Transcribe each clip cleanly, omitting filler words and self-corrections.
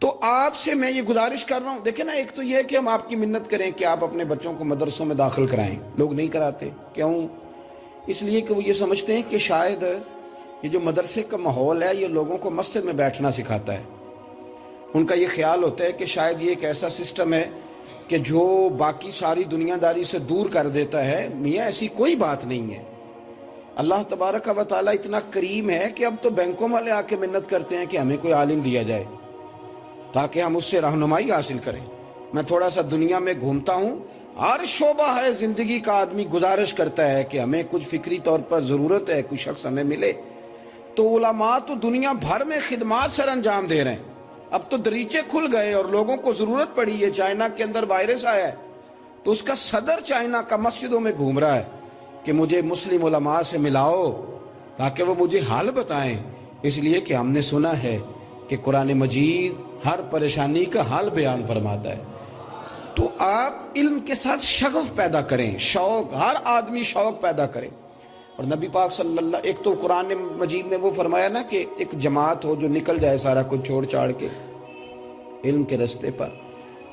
تو آپ سے میں یہ گزارش کر رہا ہوں، دیکھیں نا، ایک تو یہ ہے کہ ہم آپ کی منت کریں کہ آپ اپنے بچوں کو مدرسوں میں داخل کرائیں، لوگ نہیں کراتے، کیوں؟ اس لیے کہ وہ یہ سمجھتے ہیں کہ شاید یہ جو مدرسے کا ماحول ہے یہ لوگوں کو مسجد میں بیٹھنا سکھاتا ہے۔ ان کا یہ خیال ہوتا ہے کہ شاید یہ ایک ایسا سسٹم ہے کہ جو باقی ساری دنیا داری سے دور کر دیتا ہے۔ میاں ایسی کوئی بات نہیں ہے۔ اللہ تبارک و تعالیٰ اتنا کریم ہے کہ اب تو بینکوں والے آ کے منت کرتے ہیں کہ ہمیں کوئی عالم دیا جائے تاکہ ہم اس سے رہنمائی حاصل کریں۔ میں تھوڑا سا دنیا میں گھومتا ہوں، ہر شعبہ ہے زندگی کا، آدمی گزارش کرتا ہے کہ ہمیں کچھ فکری طور پر ضرورت ہے، کوئی شخص ہمیں ملے۔ تو علماء تو دنیا بھر میں خدمات سر انجام دے رہے ہیں۔ اب تو دریچے کھل گئے اور لوگوں کو ضرورت پڑی ہے۔ چائنا کے اندر وائرس آیا ہے تو اس کا صدر چائنا کا مسجدوں میں گھوم رہا ہے کہ مجھے مسلم علماء سے ملاؤ تاکہ وہ مجھے حال بتائیں، اس لیے کہ ہم نے سنا ہے کہ قرآن مجید ہر پریشانی کا حل بیان فرماتا ہے۔ تو آپ علم کے ساتھ شغف پیدا کریں، شوق، ہر آدمی شوق پیدا کرے۔ اور نبی پاک صلی اللہ، ایک تو قرآن مجید نے وہ فرمایا نا کہ ایک جماعت ہو جو نکل جائے سارا کچھ چھوڑ چھاڑ کے علم کے رستے پر۔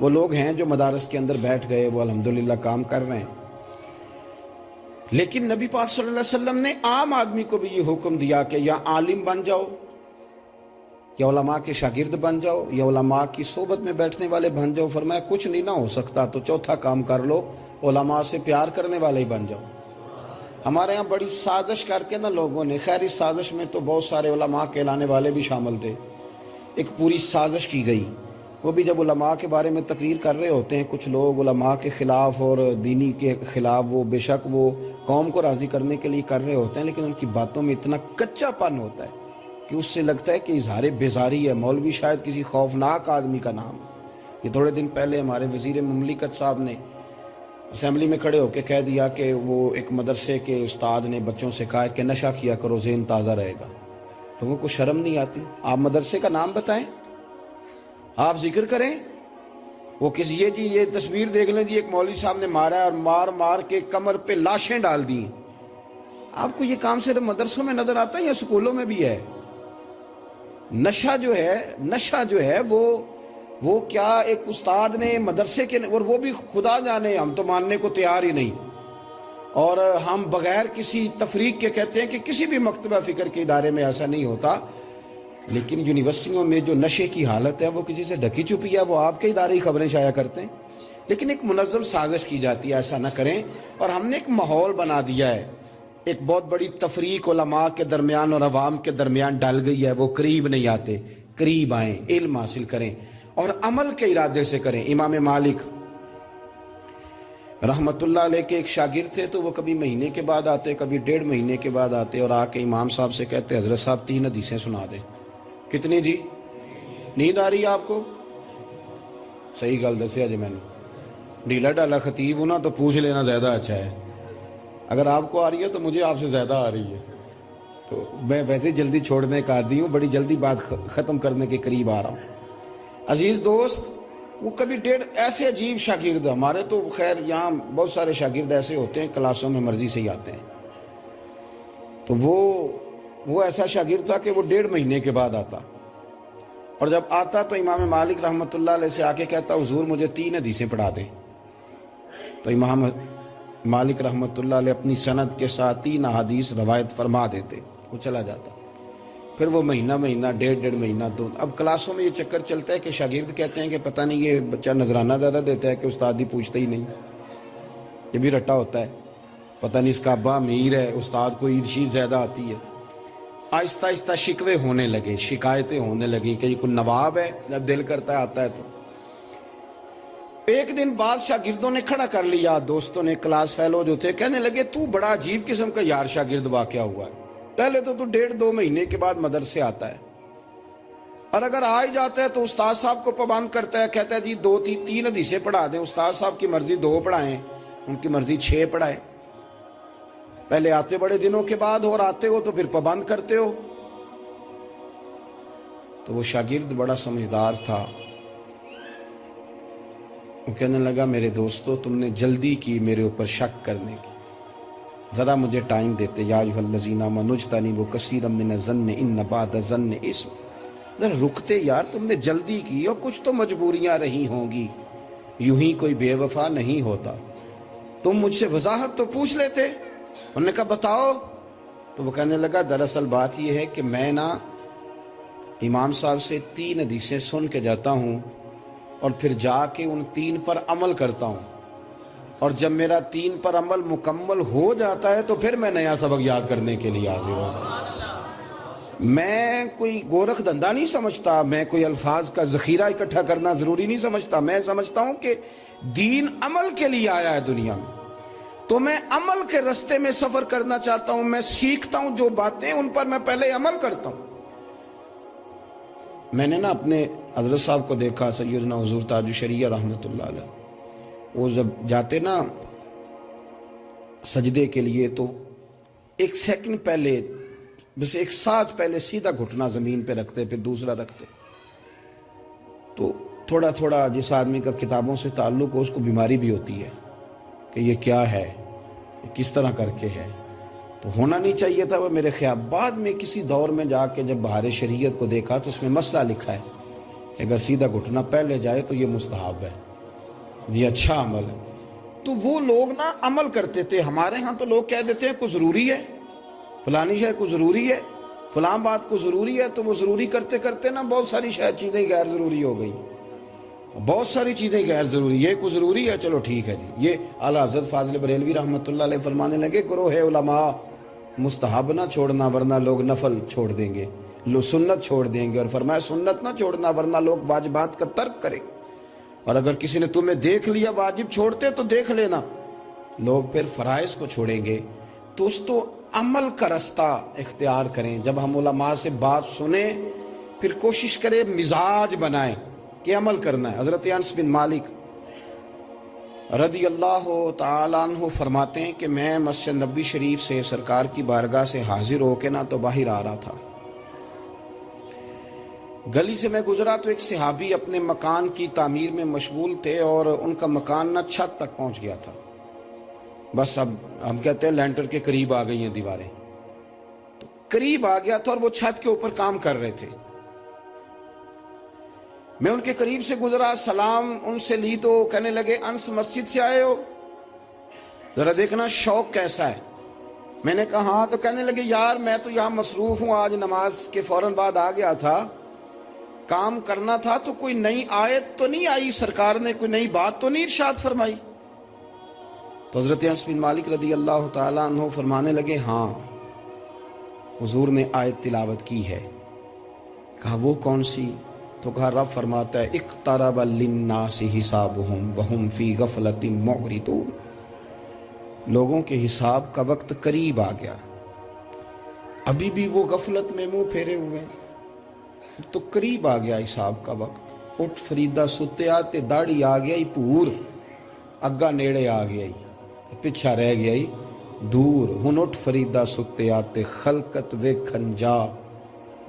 وہ لوگ ہیں جو مدارس کے اندر بیٹھ گئے، وہ الحمدللہ کام کر رہے ہیں، لیکن نبی پاک صلی اللہ علیہ وسلم نے عام آدمی کو بھی یہ حکم دیا کہ یا عالم بن جاؤ، یا علماء کے شاگرد بن جاؤ، یا علماء کی صحبت میں بیٹھنے والے بن جاؤ۔ فرمایا کچھ نہیں نہ ہو سکتا تو چوتھا کام کر لو، علماء سے پیار کرنے والے ہی بن جاؤ۔ ہمارے ہاں بڑی سازش کر کے نا لوگوں نے، خیر اس سازش میں تو بہت سارے علماء کہلانے والے بھی شامل تھے، ایک پوری سازش کی گئی۔ وہ بھی جب علماء کے بارے میں تقریر کر رہے ہوتے ہیں کچھ لوگ علماء کے خلاف اور دینی کے خلاف، وہ بے شک وہ قوم کو راضی کرنے کے لیے کر رہے ہوتے ہیں، لیکن ان کی باتوں میں اتنا کچا پن ہوتا ہے کہ اس سے لگتا ہے کہ اظہار بیزاری ہے، مولوی شاید کسی خوفناک آدمی کا نام۔ یہ تھوڑے دن پہلے ہمارے وزیر مملکت صاحب نے اسمبلی میں کھڑے ہو کے کہہ دیا کہ وہ ایک مدرسے کے استاد نے بچوں سے کہا کہ نشہ کیا کرو، ذہن تازہ رہے گا۔ لوگوں کو شرم نہیں آتی؟ آپ مدرسے کا نام بتائیں، آپ ذکر کریں۔ وہ کسی یہ تصویر دیکھ لیں جی، ایک مولوی صاحب نے مارا ہے اور مار مار کے کمر پہ لاشیں ڈال دی۔ آپ کو یہ کام صرف مدرسوں میں نظر آتا ہے یا سکولوں میں بھی ہے؟ نشہ جو ہے وہ کیا ایک استاد نے مدرسے کے، اور وہ بھی خدا جانے ہم تو ماننے کو تیار ہی نہیں، اور ہم بغیر کسی تفریق کے کہتے ہیں کہ کسی بھی مکتبہ فکر کے ادارے میں ایسا نہیں ہوتا، لیکن یونیورسٹیوں میں جو نشے کی حالت ہے وہ کسی سے ڈھکی چھپی ہے، وہ آپ کے ادارے ہی خبریں شائع کرتے ہیں۔ لیکن ایک منظم سازش کی جاتی ہے، ایسا نہ کریں۔ اور ہم نے ایک ماحول بنا دیا ہے، ایک بہت بڑی تفریق علماء کے درمیان اور عوام کے درمیان ڈال گئی ہے، وہ قریب نہیں آتے، قریب آئیں، علم حاصل کریں اور عمل کے ارادے سے کریں۔ امام مالک رحمت اللہ علیہ کے ایک شاگرد تھے، تو وہ کبھی مہینے کے بعد آتے، کبھی 1.5 مہینے کے بعد آتے، اور آ کے امام صاحب سے کہتے حضرت صاحب 3 حدیثیں سنا دیں۔ کتنی جی؟ نیند آ رہی ہے آپ کو؟ صحیح گل دسیا جی، میں نے ڈھیلا ڈالا خطیب ہوں نا تو پوچھ لینا زیادہ اچھا ہے۔ اگر آپ کو آ رہی ہے تو مجھے آپ سے زیادہ آ رہی ہے، تو میں ویسے جلدی چھوڑنے کا عادی ہوں، بڑی جلدی بات ختم کرنے کے قریب آ رہا ہوں۔ عزیز دوست، وہ کبھی 1.5 ایسے عجیب شاگرد، ہمارے تو خیر یہاں بہت سارے شاگرد ایسے ہوتے ہیں کلاسوں میں مرضی سے ہی آتے ہیں، تو وہ ایسا شاگرد تھا کہ وہ 1.5 مہینے کے بعد آتا، اور جب آتا تو امام مالک رحمت اللہ علیہ سے آ کے کہتا حضور مجھے 3 حدیثیں پڑھا دیں۔ تو امام مالک رحمت اللہ علیہ اپنی سند کے ساتھ 3 احادیث روایت فرما دیتے، وہ چلا جاتا۔ پھر وہ مہینہ 1.5 مہینہ 2، اب کلاسوں میں یہ چکر چلتا ہے کہ شاگرد کہتے ہیں کہ پتہ نہیں یہ بچہ نذرانہ زیادہ دیتا ہے کہ استاد ہی پوچھتا ہی نہیں، یہ بھی رٹا ہوتا ہے، پتہ نہیں اس کا ابا امیر ہے، استاد کو عید شید زیادہ آتی ہے۔ آہستہ آہستہ شکوے ہونے لگے، شکایتیں ہونے لگیں کہ یہ کوئی نواب ہے، جب دل کرتا ہے آتا ہے۔ تو ایک دن بعد شاگردوں نے کھڑا کر لیا، دوستوں نے، کلاس فیلو جو تھے، کہنے لگے تو بڑا عجیب قسم کا یار شاگرد واقعہ ہوا ہے، پہلے تو 1.5-2 مہینے کے بعد مدرسے آتا ہے، اور اگر آ ہی جاتا ہے تو استاد صاحب کو پابند کرتا ہے، کہتا ہے جی 2-3 حدیثیں پڑھا دیں، استاد صاحب کی مرضی 2 پڑھائیں، ان کی مرضی 6 پڑھائیں۔ پہلے آتے بڑے دنوں کے بعد اور آتے ہو تو پھر پابند کرتے ہو۔ تو وہ شاگرد بڑا سمجھدار تھا، وہ کہنے لگا میرے دوستو تم نے جلدی کی میرے اوپر شک کرنے کی، ذرا مجھے ٹائم دیتے۔ یا ایھا الذین آمنوا اجتنبوا کثیرا من الظن ان بعض الظن اسم، ذرا رکتے یار, تم نے جلدی کی اور کچھ تو مجبوریاں رہی ہوں گی, یوں ہی کوئی بے وفا نہیں ہوتا, تم مجھ سے وضاحت تو پوچھ لیتے. انہوں نے کہا بتاؤ. تو وہ کہنے لگا دراصل بات یہ ہے کہ میں نا امام صاحب سے 3 حدیثیں سن کے جاتا ہوں اور پھر جا کے ان 3 پر عمل کرتا ہوں, اور جب میرا 3 پر عمل مکمل ہو جاتا ہے تو پھر میں نیا سبق یاد کرنے کے لیے حاضر ہوں. میں کوئی گورکھ دھندا نہیں سمجھتا, میں کوئی الفاظ کا ذخیرہ اکٹھا کرنا ضروری نہیں سمجھتا. میں سمجھتا ہوں کہ دین عمل کے لیے آیا ہے دنیا میں, تو میں عمل کے رستے میں سفر کرنا چاہتا ہوں. میں سیکھتا ہوں جو باتیں, ان پر میں پہلے عمل کرتا ہوں. میں نے نا اپنے حضرت صاحب کو دیکھا, سیدنا حضور تاج الشریعہ رحمۃ اللہ علیہ, وہ جب جاتے نا سجدے کے لیے تو 1 سیکنڈ پہلے, بس 1 ساتھ پہلے سیدھا گھٹنا زمین پہ رکھتے, پھر دوسرا رکھتے. تو تھوڑا تھوڑا جس آدمی کا کتابوں سے تعلق ہو اس کو بیماری بھی ہوتی ہے کہ یہ کیا ہے, یہ کس طرح کر کے ہے, تو ہونا نہیں چاہیے تھا وہ میرے خیال. بعد میں کسی دور میں جا کے جب بہار شریعت کو دیکھا تو اس میں مسئلہ لکھا ہے کہ اگر سیدھا گھٹنا پہلے جائے تو یہ مستحب ہے, یہ اچھا عمل ہے. تو وہ لوگ نا عمل کرتے تھے. ہمارے ہاں تو لوگ کہہ دیتے ہیں کوئی ضروری ہے, فلانی شے کو ضروری ہے, فلاں بات کو ضروری ہے, تو وہ ضروری کرتے کرتے نا بہت ساری شاید چیزیں غیر ضروری ہو گئی, بہت ساری چیزیں غیر ضروری. یہ کو ضروری ہے, چلو ٹھیک ہے جی. یہ اعلیٰ حضرت فاضل بریلوی رحمۃ اللہ علیہ فرمانے لگے گروہ علماء مستحب نہ چھوڑنا ورنہ لوگ نفل چھوڑ دیں گے, لوگ سنت چھوڑ دیں گے, اور فرمایا سنت نہ چھوڑنا ورنہ لوگ واجبات کا ترک کریں. اور اگر کسی نے تمہیں دیکھ لیا واجب چھوڑتے تو دیکھ لینا, لوگ پھر فرائض کو چھوڑیں گے. تو اس تو عمل کا رستہ اختیار کریں. جب ہم علماء سے بات سنیں پھر کوشش کریں مزاج بنائیں کہ عمل کرنا ہے. حضرت انس بن مالک رضی اللہ تعالیٰ عنہ فرماتے ہیں کہ میں مسجد نبی شریف سے سرکار کی بارگاہ سے حاضر ہو کے نا تو باہر آ رہا تھا. گلی سے میں گزرا تو ایک صحابی اپنے مکان کی تعمیر میں مشغول تھے, اور ان کا مکان نا چھت تک پہنچ گیا تھا. بس اب ہم کہتے ہیں لینٹر کے قریب آ گئی ہیں دیواریں, تو قریب آ گیا تھا اور وہ چھت کے اوپر کام کر رہے تھے. میں ان کے قریب سے گزرا, سلام ان سے لی تو کہنے لگے انس مسجد سے آئے ہو, ذرا دیکھنا شوق کیسا ہے. میں نے کہا ہاں. تو کہنے لگے یار میں تو یہاں مصروف ہوں, آج نماز کے فوراً بعد آ گیا تھا, کام کرنا تھا, تو کوئی نئی آیت تو نہیں آئی, سرکار نے کوئی نئی بات تو نہیں ارشاد فرمائی. تو حضرت انس بن مالک رضی اللہ تعالیٰ عنہ فرمانے لگے ہاں حضور نے آیت تلاوت کی ہے. کہا وہ کون سی؟ تو کہا رب فرماتا ہے اقترب للناس حسابهم وهم فی غفلۃ معرضون, لوگوں کے حساب کا وقت قریب آ گیا, ابھی بھی وہ غفلت میں منہ پھیرے ہوئے ہیں, تو قریب آ گیا حساب کا وقت. اٹھ فریدا ستیا تے داڑھی آ گیا ہی پور, اگا نیڑے آ گیا ہی, پچھا رہ گیا ہی دور. ہن اٹھ فریدا ستیا تے خلقت ویکھن جا,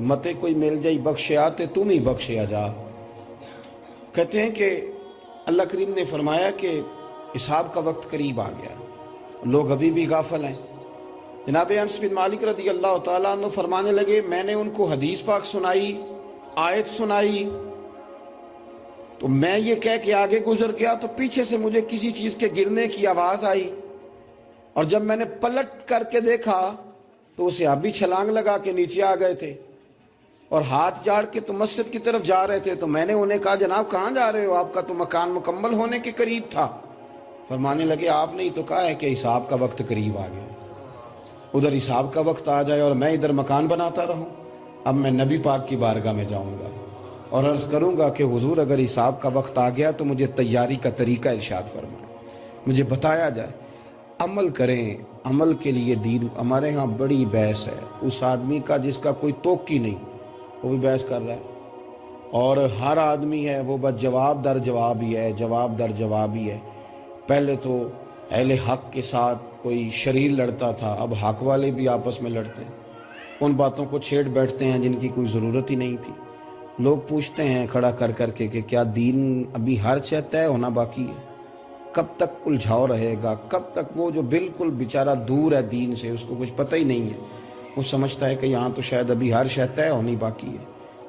متے کوئی مل جائی بخشیا تے تم ہی بخشیا جا. کہتے ہیں کہ اللہ کریم نے فرمایا کہ حساب کا وقت قریب آ گیا, لوگ ابھی بھی غافل ہیں. جناب انس بن مالک رضی اللہ تعالیٰ عنہ فرمانے لگے میں نے ان کو حدیث پاک سنائی, آیت سنائی, تو میں یہ کہہ کے آگے گزر گیا تو پیچھے سے مجھے کسی چیز کے گرنے کی آواز آئی, اور جب میں نے پلٹ کر کے دیکھا تو اسے اب بھی چھلانگ لگا کے نیچے آ گئے تھے, اور ہاتھ جاڑ کے تو مسجد کی طرف جا رہے تھے. تو میں نے انہیں کہا جناب کہاں جا رہے ہو, آپ کا تو مکان مکمل ہونے کے قریب تھا. فرمانے لگے آپ نے ہی تو کہا ہے کہ حساب کا وقت قریب آ گیا, ادھر حساب کا وقت آ جائے اور میں ادھر مکان بناتا رہوں. اب میں نبی پاک کی بارگاہ میں جاؤں گا اور عرض کروں گا کہ حضور اگر حساب کا وقت آ گیا تو مجھے تیاری کا طریقہ ارشاد فرمائیں, مجھے بتایا جائے. عمل کریں, عمل کے لیے دین. ہمارے ہاں بڑی بحث ہے, اس آدمی کا جس کا کوئی توق ہی نہیں وہ بھی بحث کر رہا ہے, اور ہر آدمی ہے وہ بس جواب در جواب ہی ہے, جواب در جواب ہی ہے. پہلے تو اہل حق کے ساتھ کوئی شریر لڑتا تھا, اب حق والے بھی آپس میں لڑتے ہیں, ان باتوں کو چھیڑ بیٹھتے ہیں جن کی کوئی ضرورت ہی نہیں تھی. لوگ پوچھتے ہیں کھڑا کر کر کے کہ کیا دین ابھی ہر شے طے ہونا باقی ہے, کب تک الجھاؤ رہے گا, کب تک. وہ جو بالکل بیچارہ دور ہے دین سے, اس کو کچھ پتہ ہی نہیں ہے, وہ سمجھتا ہے کہ یہاں تو شاید ابھی ہر شے طے ہونی باقی ہے.